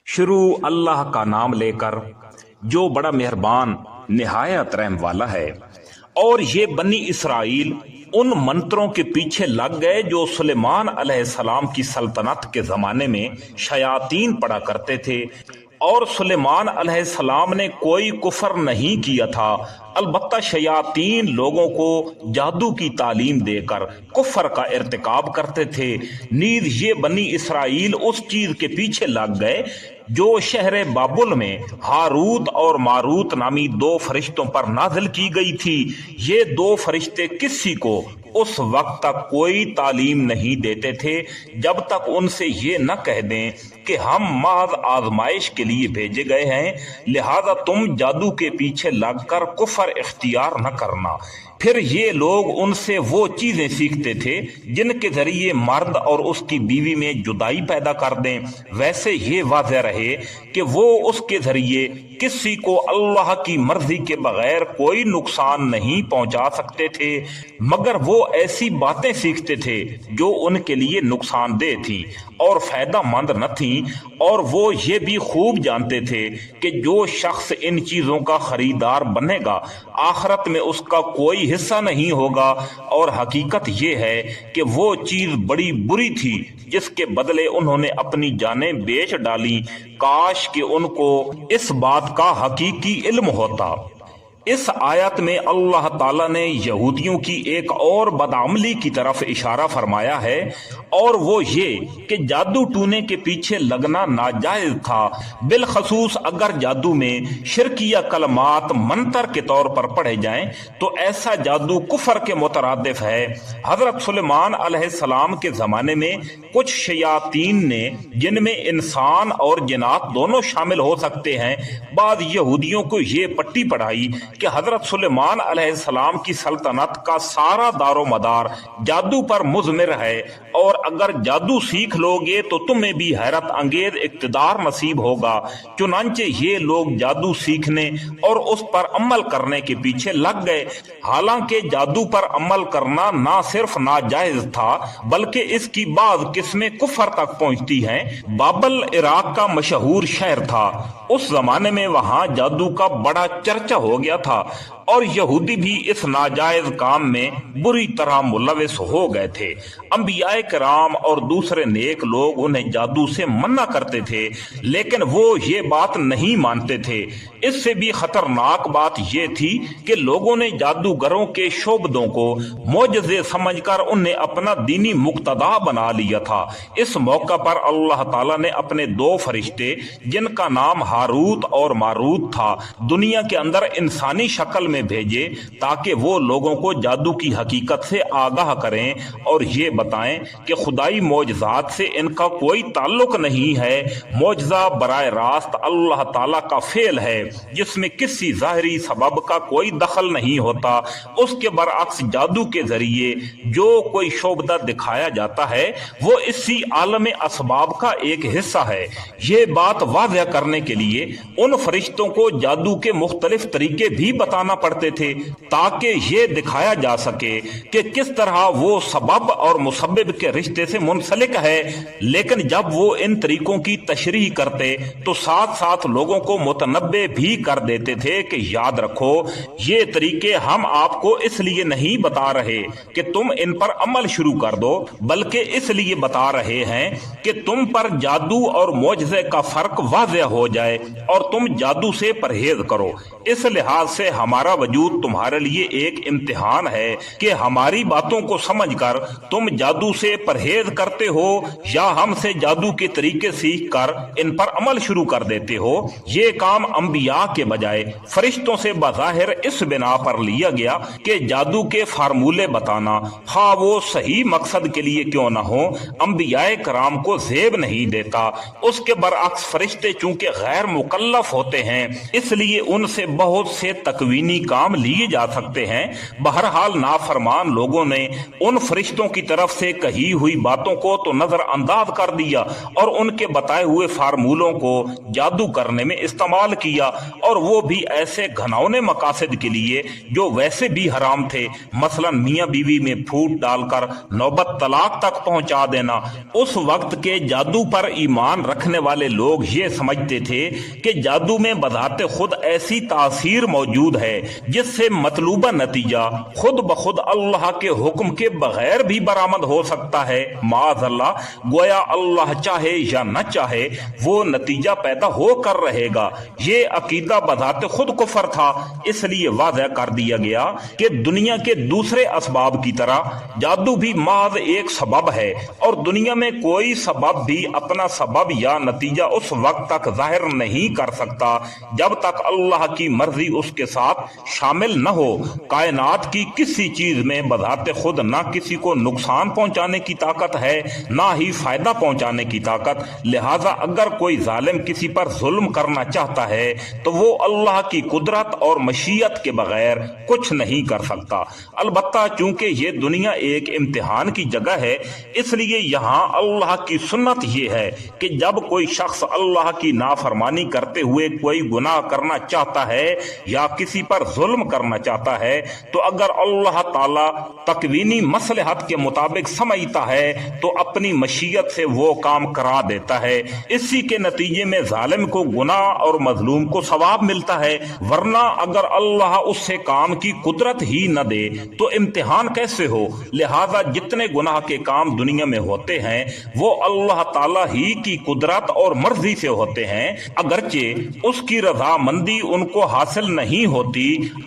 شروع اللہ کا نام لے کر جو بڑا مہربان نہایت رحم والا ہے۔ اور یہ بنی اسرائیل ان منتروں کے پیچھے لگ گئے جو سلیمان علیہ السلام کی سلطنت کے زمانے میں شیاطین پڑا کرتے تھے، اور سلیمان علیہ السلام نے کوئی کفر نہیں کیا تھا، البتہ شیاطین لوگوں کو جادو کی تعلیم دے کر کفر کا ارتکاب کرتے تھے۔ نیز یہ بنی اسرائیل اس چیز کے پیچھے لگ گئے جو شہر بابل میں ہاروت اور ماروت نامی دو فرشتوں پر نازل کی گئی تھی۔ یہ دو فرشتے کسی کو اس وقت تک کوئی تعلیم نہیں دیتے تھے جب تک ان سے یہ نہ کہہ دیں کہ ہم محض آزمائش کے لیے بھیجے گئے ہیں، لہذا تم جادو کے پیچھے لگ کر کفر اختیار نہ کرنا۔ پھر یہ لوگ ان سے وہ چیزیں سیکھتے تھے جن کے ذریعے مرد اور اس کی بیوی میں جدائی پیدا کر دیں۔ ویسے یہ واضح رہے کہ وہ اس کے ذریعے کسی کو اللہ کی مرضی کے بغیر کوئی نقصان نہیں پہنچا سکتے تھے، مگر وہ ایسی باتیں سیکھتے تھے جو ان کے لیے نقصان دہ تھیں اور فائدہ مند نہ تھیں، اور وہ یہ بھی خوب جانتے تھے کہ جو شخص ان چیزوں کا خریدار بنے گا آخرت میں اس کا کوئی حصہ نہیں ہوگا، اور حقیقت یہ ہے کہ وہ چیز بڑی بری تھی جس کے بدلے انہوں نے اپنی جانیں بیچ ڈالی۔ کاش کہ ان کو اس بات کا حقیقی علم ہوتا۔ اس آیت میں اللہ تعالیٰ نے یہودیوں کی ایک اور بدعملی کی طرف اشارہ فرمایا ہے، اور وہ یہ کہ جادو ٹونے کے پیچھے لگنا ناجائز تھا، بالخصوص اگر جادو میں شرکیہ کلمات منتر کے طور پر پڑھے جائیں تو ایسا جادو کفر کے مترادف ہے۔ حضرت سلیمان علیہ السلام کے زمانے میں کچھ شیاطین نے، جن میں انسان اور جنات دونوں شامل ہو سکتے ہیں، بعض یہودیوں کو یہ پٹی پڑھائی کہ حضرت سلیمان علیہ السلام کی سلطنت کا سارا دار و مدار جادو پر مضمر ہے، اور اگر جادو سیکھ لو گے تو تمہیں بھی حیرت انگیز اقتدار نصیب ہوگا۔ چنانچہ یہ لوگ جادو سیکھنے اور اس پر عمل کرنے کے پیچھے لگ گئے، حالانکہ جادو پر عمل کرنا نہ صرف ناجائز تھا بلکہ اس کی بعض قسمیں کفر تک پہنچتی ہیں۔ بابل عراق کا مشہور شہر تھا، اس زمانے میں وہاں جادو کا بڑا چرچا ہو گیا تھا، اور یہودی بھی اس ناجائز کام میں بری طرح ملوث ہو گئے تھے۔ انبیاء کرام اور دوسرے نیک لوگ انہیں جادو سے منع کرتے تھے، لیکن وہ یہ بات نہیں مانتے تھے۔ اس سے بھی خطرناک بات یہ تھی کہ لوگوں نے جادوگروں کے شعبدوں کو معجزے سمجھ کر انہیں اپنا دینی مقتدا بنا لیا تھا۔ اس موقع پر اللہ تعالیٰ نے اپنے دو فرشتے جن کا نام ہاروت اور ماروت تھا دنیا کے اندر انسانی شکل میں بھیجے تاکہ وہ لوگوں کو جادو کی حقیقت سے آگاہ کریں اور یہ بتائیں کہ خدائی معجزات سے ان کا کوئی تعلق نہیں ہے۔ معجزہ براہ راست اللہ تعالیٰ کا فعل ہے جس میں کسی ظاہری سبب کا کوئی دخل نہیں ہوتا۔ اس کے برعکس جادو کے ذریعے جو کوئی شعبدہ دکھایا جاتا ہے وہ اسی عالم اسباب کا ایک حصہ ہے۔ یہ بات واضح کرنے کے لیے ان فرشتوں کو جادو کے مختلف طریقے بھی بتانا پڑتے تھے تاکہ یہ دکھایا جا سکے کہ کس طرح وہ سبب اور مسبب کے رشتے سے منسلک ہے، لیکن جب وہ ان طریقوں کی تشریح کرتے تو ساتھ ساتھ لوگوں کو متنبہ بھی کر دیتے تھے کہ یاد رکھو یہ طریقے ہم آپ کو اس لیے نہیں بتا رہے کہ تم ان پر عمل شروع کر دو، بلکہ اس لیے بتا رہے ہیں کہ تم پر جادو اور معجزے کا فرق واضح ہو جائے اور تم جادو سے پرہیز کرو۔ اس لحاظ سے ہمارا وجود تمہارے لیے ایک امتحان ہے کہ ہماری باتوں کو سمجھ کر تم جادو سے پرہیز کرتے ہو یا ہم سے جادو کے طریقے سیکھ کر ان پر عمل شروع کر دیتے ہو۔ یہ کام انبیاء کے بجائے فرشتوں سے بظاہر اس بنا پر لیا گیا کہ جادو کے فارمولے بتانا، خواہ وہ صحیح مقصد کے لیے کیوں نہ ہو، انبیاء کرام کو زیب نہیں دیتا۔ اس کے برعکس فرشتے چونکہ غیر مکلف ہوتے ہیں، اس لیے ان سے بہت سے تکوینی کام لیے جا سکتے ہیں۔ بہرحال نافرمان لوگوں نے ان فرشتوں کی طرف سے کہی ہوئی باتوں کو تو نظر انداز کر دیا اور ان کے بتائے ہوئے فارمولوں کو جادو کرنے میں استعمال کیا، اور وہ بھی ایسے گھناؤنے مقاصد کے لیے جو ویسے بھی حرام تھے، مثلا میاں بیوی میں پھوٹ ڈال کر نوبت طلاق تک پہنچا دینا۔ اس وقت کے جادو پر ایمان رکھنے والے لوگ یہ سمجھتے تھے کہ جادو میں بذات خود ایسی تاثیر موجود ہے جس سے مطلوبہ نتیجہ خود بخود اللہ کے حکم کے بغیر بھی برآمد ہو سکتا ہے۔ معاذ اللہ، گویا اللہ چاہے یا نہ چاہے وہ نتیجہ پیدا ہو کر رہے گا۔ یہ عقیدہ بذات خود کفر تھا، اس لیے واضح کر دیا گیا کہ دنیا کے دوسرے اسباب کی طرح جادو بھی محض ایک سبب ہے، اور دنیا میں کوئی سبب بھی اپنا سبب یا نتیجہ اس وقت تک ظاہر نہیں کر سکتا جب تک اللہ کی مرضی اس کے ساتھ شامل نہ ہو۔ کائنات کی کسی چیز میں بذات خود نہ کسی کو نقصان پہنچانے کی طاقت ہے نہ ہی فائدہ پہنچانے کی طاقت، لہذا اگر کوئی ظالم کسی پر ظلم کرنا چاہتا ہے تو وہ اللہ کی قدرت اور مشیت کے بغیر کچھ نہیں کر سکتا۔ البتہ چونکہ یہ دنیا ایک امتحان کی جگہ ہے، اس لیے یہاں اللہ کی سنت یہ ہے کہ جب کوئی شخص اللہ کی نافرمانی کرتے ہوئے کوئی گناہ کرنا چاہتا ہے یا کسی پر ظلم کرنا چاہتا ہے تو اگر اللہ تعالی تکوینی مصلحت کے مطابق سمجھتا ہے تو اپنی مشیت سے وہ کام کرا دیتا ہے۔ اسی کے نتیجے میں ظالم کو گناہ اور مظلوم کو ثواب ملتا ہے، ورنہ اگر اللہ اس سے کام کی قدرت ہی نہ دے تو امتحان کیسے ہو؟ لہذا جتنے گناہ کے کام دنیا میں ہوتے ہیں وہ اللہ تعالی ہی کی قدرت اور مرضی سے ہوتے ہیں، اگرچہ اس کی رضامندی ان کو حاصل نہیں ہوتی،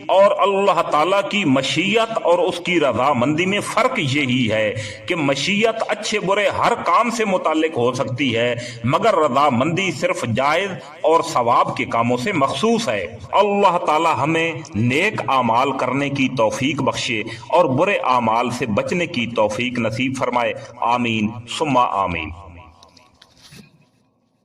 اور اللہ تعالی کی مشیت اور اس کی رضامندی میں فرق یہی ہے کہ مشیت اچھے برے ہر کام سے متعلق ہو سکتی ہے، مگر رضامندی صرف جائز اور ثواب کے کاموں سے مخصوص ہے۔ اللہ تعالی ہمیں نیک اعمال کرنے کی توفیق بخشے اور برے اعمال سے بچنے کی توفیق نصیب فرمائے، آمین ثم آمین۔